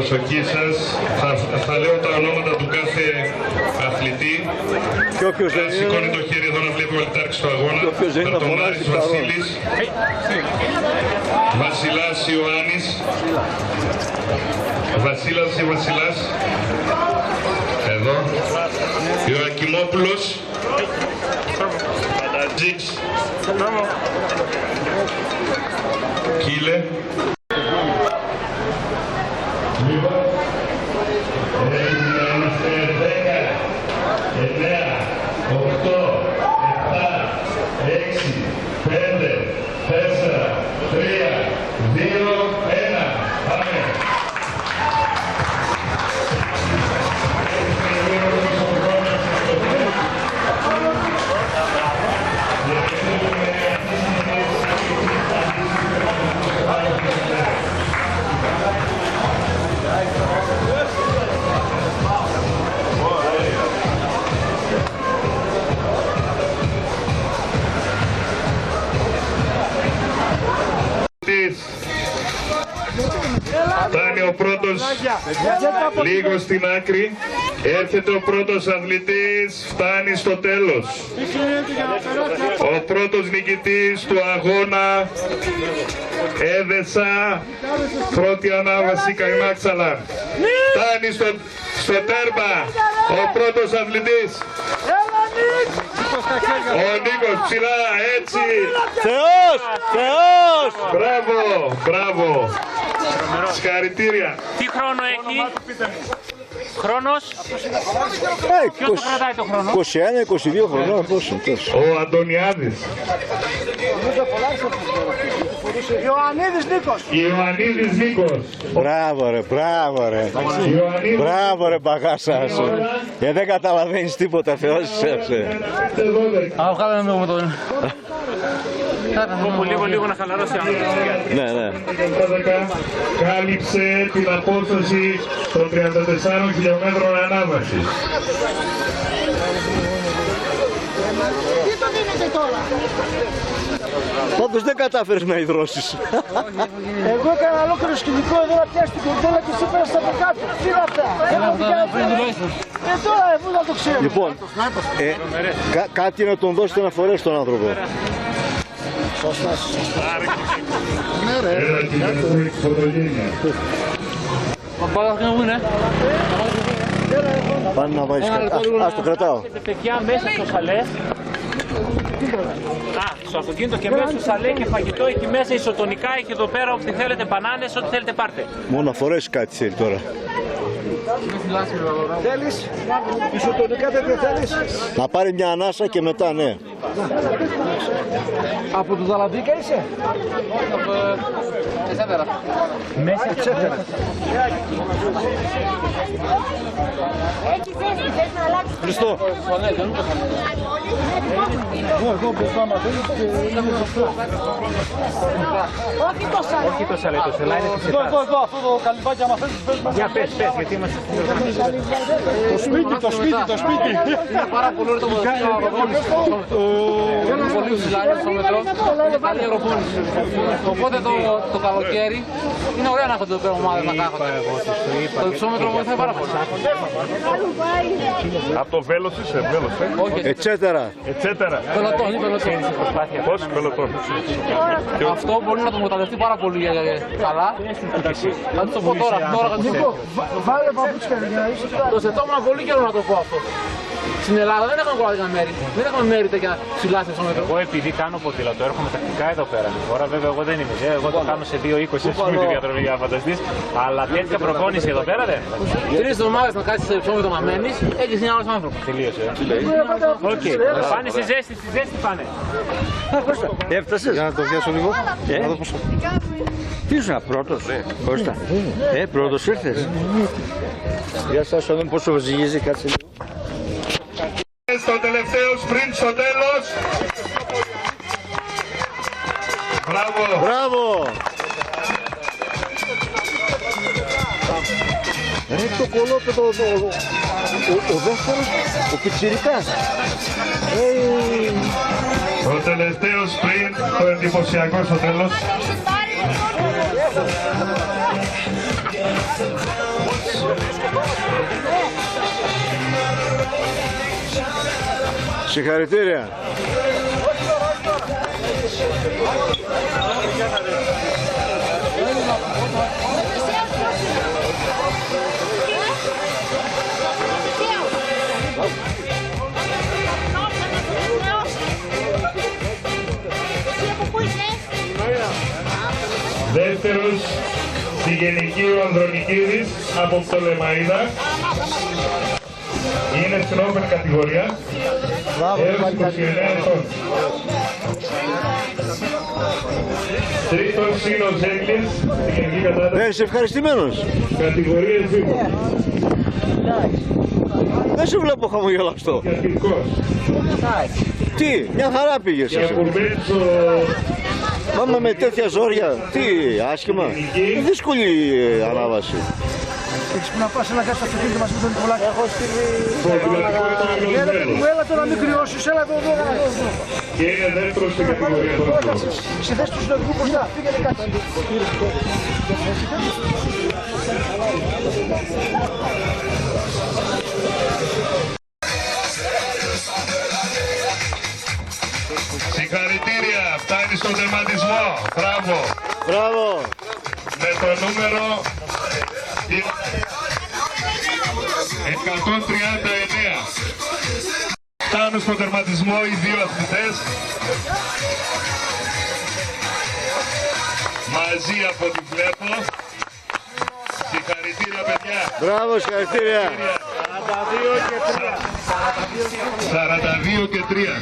προσοχή σας. Θα λέω τα ονόματα του κάθε αθλητή. Και όποιος δεν είναι... Σηκώνει το χέρι εδώ να βλέπει όλη τάξη του αγώνα. Παρτομάρης Βασίλης. Βασιλάς Ιωάννης. Βασίλας ή Βασιλάς. Εδώ. Ιωακιμόπουλος. Τζίξ. Κίλε. Φτάνει ο πρώτος λίγο στην άκρη. Έρχεται ο πρώτος αθλητής, φτάνει στο τέλος. Ο πρώτος νικητής του αγώνα Έδεσα, πρώτη ανάβαση Καϊμάξαλα. Φτάνει στο τέρμα ο πρώτος αθλητής. Ο Νίκος ψηλά, έτσι. Θεός! Θεός! Μπράβο, μπράβο. Συγχαρητήρια. Τι χρόνο έχει? Χρόνος? Ποιος το κρατάει το χρόνο? 21-22 χρονών, τόσο. Ο Αντωνιάδης. Ιωαννίδης Νίκος. Ιωαννίδης Νίκος. Μπράβο ρε, μπράβο ρε. Μπράβο ρε μπαγάσα σου. Δεν καταλαβαίνεις τίποτα, Θεός σε. Βγάλαμε το μοτόν. Λίγο να χαλαρώσει άνθρωπος. Ναι, ναι. Κάλυψε την απόσταση των 34 χιλιόμετρων ανάβασης. Τι το δίνετε τώρα? Πάντως δεν κατάφερες να υδρώσεις. Εγώ έκανα ολόκληρο σκηνικό εδώ να πιάσει την κοντέλα και εσύ πέρασες από κάτω. Τι είναι αυτά? Τώρα, πού να το ξέρω. Λοιπόν, κάτι να τον δώσετε να φορέσει τον άνθρωπο. Έλα και η φωτογένεια. Πάνε να βάζεις κάτι. Ας το κρατάω. Παιδιά μέσα στο σαλέ. Στο αυτοκίνητο και μέσα στο σαλέ και φαγητό εκεί μέσα ισοτονικά, έχει εδώ πέρα ό,τι θέλετε, μπανάνες, ό,τι θέλετε πάρτε. Μόνο να φορέσει κάτι θέλει τώρα. Θέλεις? Ισοτονικά τέτοια θέλεις? Να πάρει μια ανάσα και μετά, ναι. Από το Δαλαντίκα είσαι? Μέσα Εξέτερα. Χριστό. Εδώ μπροστά μας θέλεις και είναι σωστό. Όχι το σαλέ. Όχι το σαλέ, το σαλέ είναι της Εδώ, αυτό το καλυμπάκι άμα θέλεις πες μας. Για πες, γιατί είμαστε στην οργάνωση. Το σπίτι. Είναι πάρα πολύ ωραίο το μοντέλο αεροπόνηση. Είναι πολύ ψηλά στο μετρό. Είναι καλή αεροπόνηση. Οπότε το καλοκαίρι είναι ωραία να έχετε εδώ πέρα ομάδες να κάθονται. Το υψόμετρο βοηθάει πάρα πολύ. Από το βέλος είσαι, βέλος, Ετσέτερα. Ετσέτερα. Πελωτών. Πώς, πελωτών. Αυτό μπορεί να το μεταδευτεί πάρα πολύ καλά. Θα το πω τώρα, Βάλε παπούτσια για να είσαι. Το σκεφτόμουν πολύ καιρό να το πω αυτό. Στην Ελλάδα δεν έχουμε κολλάδια μέρη. Δεν έχουμε μέρη τέτοια ψηλά στο μέτρο. Εγώ επειδή κάνω ποδήλατο, έρχομαι τακτικά εδώ πέρα. Τώρα βέβαια εγώ δεν είμαι. Εγώ το κάνω σε 2-20 με τη διαδρομή για να φανταστείς. Αλλά τέτοια προπόνηση εδώ πέρα δεν είναι. 3 εβδομάδες να κάτσεις στο υψόμετρο να μένεις, έχεις ένα άλλος άνθρωπο. Τελείωσε. Οκ. Πάνε στη ζέστη πάνε. Έφτασες. Για να το βιάσω λίγο. Να δω πόσο. Τι ήσουν πρώτος. Κώστα. Πρώτος ήρθες. Για σας να δούμε πόσο ζυγίζει, κάτσε λίγο. Στο τελευταίο sprint στο τέλος. Μπράβο. Μπράβο. Ρε το κολόπεδο, ο δεύτερος, ο πιτσιρικάς. Το τελευταίο sprint, το εντυπωσιακό στο τέλος. Συγχαρητήρια. Δεύτερος στη Γενική ο Ανδρονικίδης από Πτολεμαΐδα. Είναι στην open κατηγορία. Έως 29 ετών. Τρίτος είναι ο Ζέγκλης στη Γενική κατάταξη. Είσαι ευχαριστημένος. Κατηγορία Ζήπου. Δεν σε βλέπω χαμογελαστό. Διαθυρικός. Τι, μια χαρά πήγες. Και Κουρμπέτσο. Πάμε με τέτοια ζόρια. Τι, άσχημα. Δύσκολη ανάβαση. Έχεις που να πας να κάτσεις στο αυτοκίνητο μαζί με τον Νικολάκη. Έχω στείλει... Έλα Έλα τώρα να μην κρυώσεις, έλα εδώ. και είναι δεύτερος στην κατηγορία των αυτών. Σε θέση του συνοδικού μπροστά, πήγαινε κάτσε. Συγχαρητήρια, φτάνει στον τερματισμό. Μπράβο. Μπράβο. Με το νούμερο 139. Φτάνουν στον τερματισμό οι δύο αθλητές. Μαζί από ό,τι βλέπω. Συγχαρητήρια παιδιά. Μπράβο, συγχαρητήρια. 42 και 3.